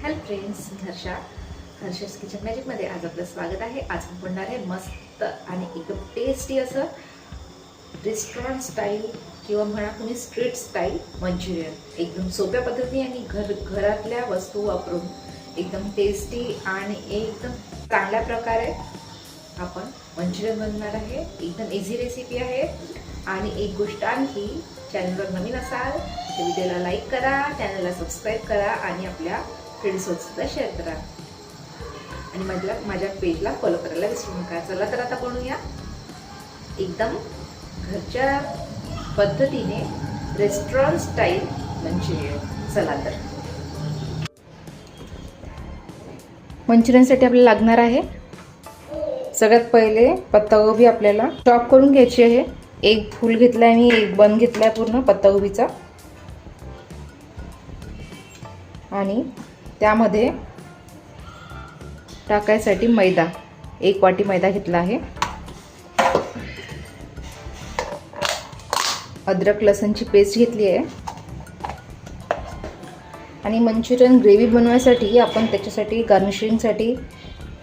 Hello friends, हर्षस kitchen मॅजिकमध्ये आज आपलं स्वागत आहे। आज आपण बनणार आहे मस्त आणि एकदम टेस्टी असं रेस्टॉरंट स्टाईल किंवा म्हणा तुम्ही स्ट्रीट स्टाईल मंचुरियन। एकदम सोप्या पद्धतीने आणि घरातल्या वस्तू वापरून एकदम टेस्टी आणि एकदम चांगल्या प्रकारे आपण मंचुरियन बनवणार आहे। एकदम इझी रेसिपी आहे। आणि एक गोष्ट आणखी, चॅनलवर नवीन असाल तर व्हिडिओला लाईक करा, चॅनलला सबस्क्राईब करा आणि आपल्या फ्रेंड्ससोबत सुद्धा शेअर करा आणि माझ्या पेजला फॉलो करायला विसरू नका। चला तर आता बनवूया एकदम घरच्या पद्धतीने रेस्टॉरंट स्टाईल मंचुरियन। चला तर मंचुरियनसाठी आपल्याला लागणार आहे, सगळ्यात पहिले पत्तागोबी आपल्याला चॉप करून घ्यायची आहे। एक फूल घेतलाय मी, एक बन घेतलाय पूर्ण पत्तागोबीचा। आणि त्यामध्ये टाकायसाठी मैदा, 1 वाटी मैदा घेतला आहे। अद्रक लसणची पेस्ट घेतली आहे। आणि मंचुरियन ग्रेव्ही बनवण्यासाठी आपण त्याच्यासाठी गार्निशिंगसाठी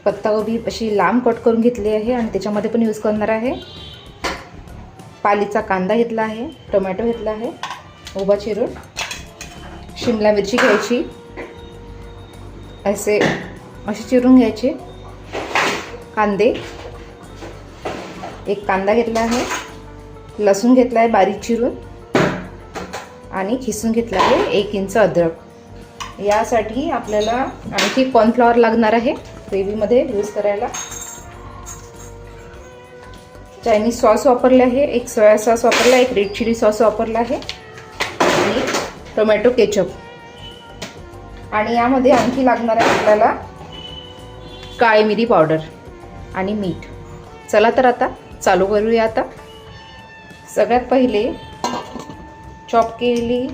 पत्तागोबी अशी लांब कट करून घेतली आहे आणि त्याच्यामध्ये पण यूज करणार आहे। पालीचा कांदा घेतला आहे, टोमॅटो घेतला आहे उभा चिरून, शिमला मिरची घ्यायची, असे चिरून घ्यायचे कांदे। एक कांदा घेतला आहे, लसूण घेतला आहे बारीक चिरून आणि खिसून घेतला आहे 1 इंच अद्रक। यासाठी आपल्याला आणखी कॉर्नफ्लॉवर लागणार आहे ग्रेव्हीमध्ये यूज करायला। चायनीज सॉस वापरले आहे, एक सोया सॉस वापरला, एक रेड चिली सॉस वापरला आहे आणि टोमॅटो केचप। आणि यामध्ये आणखी लागणार आहे आपल्याला काळी मिरी पावडर आणि मीठ। चला तर आता चालू करूया। आता सगळ्यात पहिले चॉप केलेली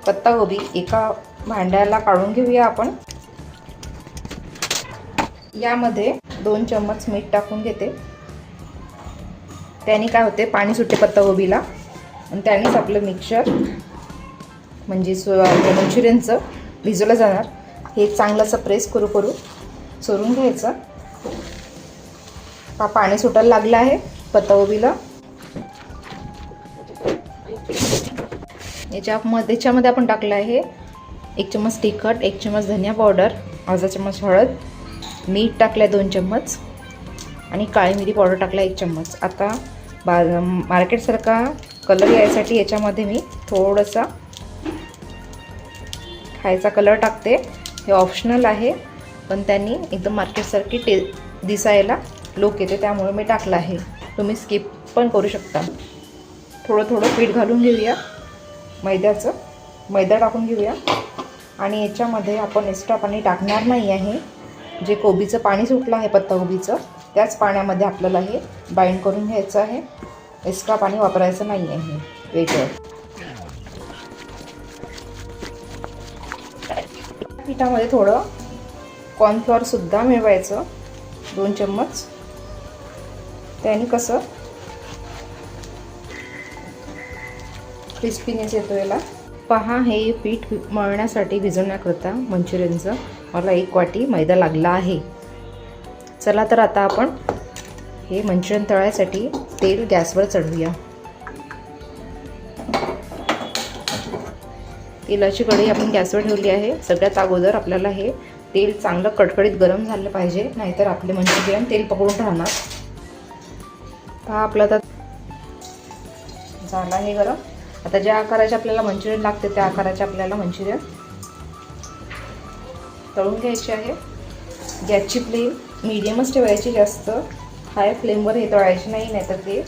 पत्तागोबी एका भांड्याला काढून घेऊया आपण। यामध्ये 2 चम्मच मीठ टाकून घेते, त्याने काय होते पाणी सुटते पत्तागोबीला आणि त्यानेच आपलं मिक्सचर म्हणजे मंचुरियनचं भिजवलं जाणार। हे चांगलं असं प्रेस करू चोरून घ्यायचं। पाणी सुटायला लागलं आहे पत्तागोबीला। याच्यामध्ये आपण टाकलं आहे 1 चम्मच तिखट, 1 चम्मच धनिया पावडर, अर्धा चम्मच हळद, मीठ टाकलं 2 चम्मच आणि काळी मिरी पावडर टाकला 1 चम्मच। आता मार्केटसारखा कलर यायसाठी याच्यामध्ये मी थोडासा खायचा कलर टाकते। हे ऑप्शनल आहे, पण त्यांनी एकदम मार्केटसारखी दिसायला लुक येते, त्यामुळे मी टाकलं आहे। तुम्ही स्किप पण करू शकता। थोडं पीठ घालून घेऊया, मैदा टाकून घेऊया। आणि याच्यामध्ये आपण एक्स्ट्रा पाणी टाकणार नाही आहे। जे कोबीचं पाणी सुटलं आहे पत्तागोबीचं, त्याच पाण्यामध्ये आपल्याला हे बाइंड करून घ्यायचं आहे। एक्स्ट्रा पाणी वापरायचं नाही आहे वेगळं। पिठामध्ये थोडं कॉर्नफ्लॉवर सुद्धा मिळवायचं 2 चम्मच। त्याने कसं क्रिस्पीनेस येतो याला। पहा, हे पीठ मळण्यासाठी भिजवण्याकरता मंचुरियनचं मला 1 वाटी मैदा लागला आहे। चला तर आता आपण हे मंचुरियन तळायसाठी तेल गॅसवर चढवूया। तेलाची कढई आपण गॅसवर ठेवली आहे। सगळ्यात अगोदर आपल्याला हे तेल चांगलं कडकडीत गरम झालं पाहिजे, नाहीतर आपले मंचुरियन तेल पकडून राहणार। हा आपला तर झाला आहे गरम। आता ज्या आकाराचे आपल्याला मंचुरियन लागते त्या आकाराचे आपल्याला मंचुरियन तळून घ्यायचे आहे। गॅसची फ्लेम मीडियमच ठेवायची, जास्त हाय फ्लेमवर हे तळायचे नाही, नाहीतर ते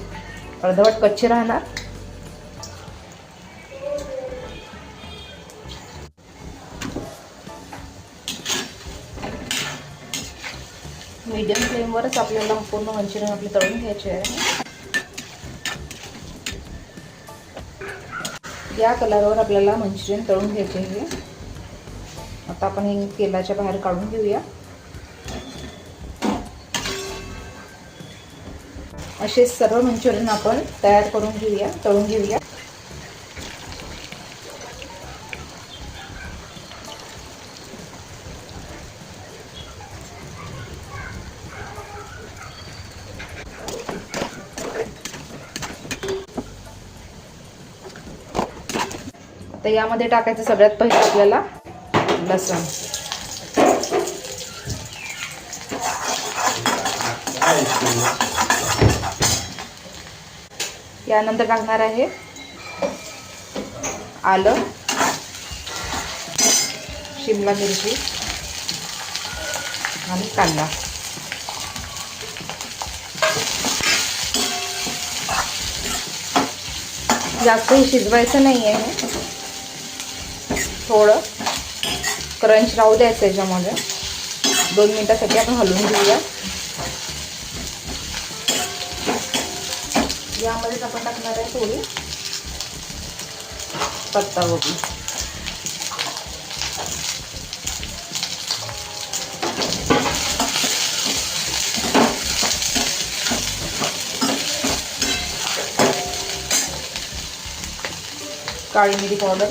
अर्धवट कच्चे राहणार। मीडियम फ्लेमवरच आपल्याला पूर्ण मंचुरियन आपले तळून घ्यायचे आहे। या कलरवर आपल्याला मंचुरियन तळून घ्यायचे आहे। आता आपण हे तेलाच्या बाहेर काढून घेऊया। असे सर्व मंचुरियन आपण तयार करून घेऊया, तळून घेऊया। तर यामध्ये टाकायचं सगळ्यात पहिले आपल्याला लसूण. यानंतर टाकणार आहे आलं, शिमला मिरची आणि कांदा. जास्त शिजवायचं नाही आहे, थोडं क्रंच राहू द्यायचं याच्यामध्ये. 2 मिनिटासाठी आपण हलवून घेऊया. यामध्येच आपण टाकणार आहे थोडी पत्ताकोबी. काळी मिरी पावडर,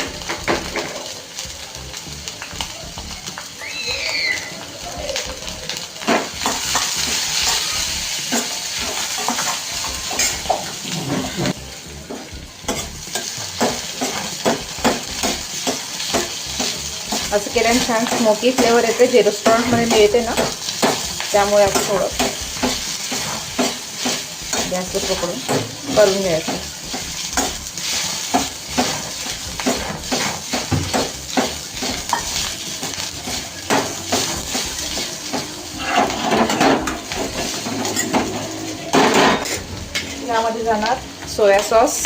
असं केल्याने छान स्मोकी फ्लेवर येते, जे रेस्टॉरंटमध्ये मिळते ना, त्यामुळे असं थोडं गॅसवर पकडून करून घ्यायचं. यामध्ये जाणार सोया सॉस,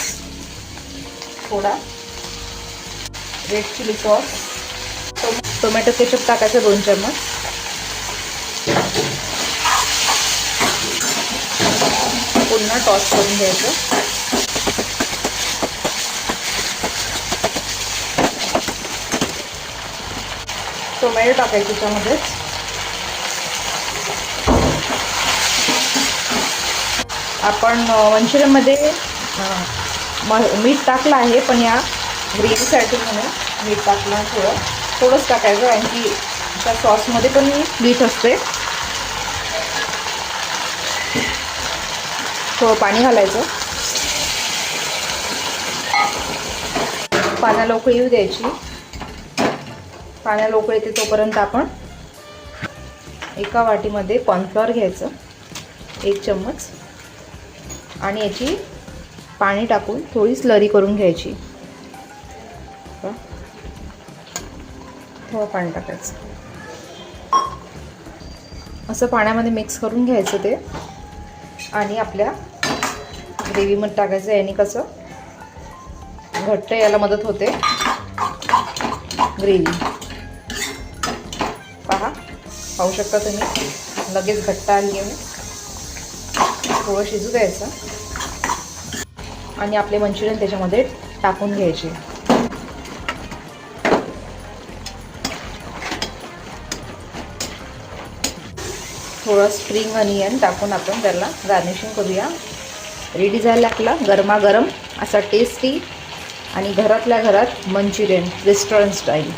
थोडा red chili sauce, tomato ketchup टाकायचं 2 चम्मच. पुन्हा टॉस करून घ्यायचं. टोमॅटो टाकायचं त्यामध्येच. आपण मंचुरियनमध्ये मीठ टाकलं आहे, पण या ग्रेव्हीसाठी म्हणून मीठ टाकलं थोडंच टाकायचं, कारण की त्या सॉसमध्ये पण मीठ असते. थोडं पाणी घालायचं, पाण्याला उकळी येऊ द्यायची. पाण्याला उकळी येते तोपर्यंत आपण एका वाटीमध्ये कॉर्नफ्लॉवर घ्यायचं 1 चम्मच आणि याची पाणी टाकून थोडी स्लरी करून घ्यायची. थोडं पाणी टाकायचं, असं पाण्यामध्ये मिक्स करून घ्यायचं ते आणि आपल्या ग्रेव्हीमध्ये टाकायचं. याने कसं घट्ट यायला मदत होते ग्रेव्ही. पाहू शकता तुम्ही, लगेच घट्ट आली आहे. थोडं शिजू द्यायचं आणि आपले मंचुरियन त्याच्यामध्ये टाकून घ्यायचे. थोडं स्प्रिंग अनियन टाकून आपण त्याला गार्निशिंग करूया. रेडी झाला आपला गरमागरम असा टेस्टी आणि घरातल्या घरात मंचुरियन रेस्टॉरंट स्टाईल.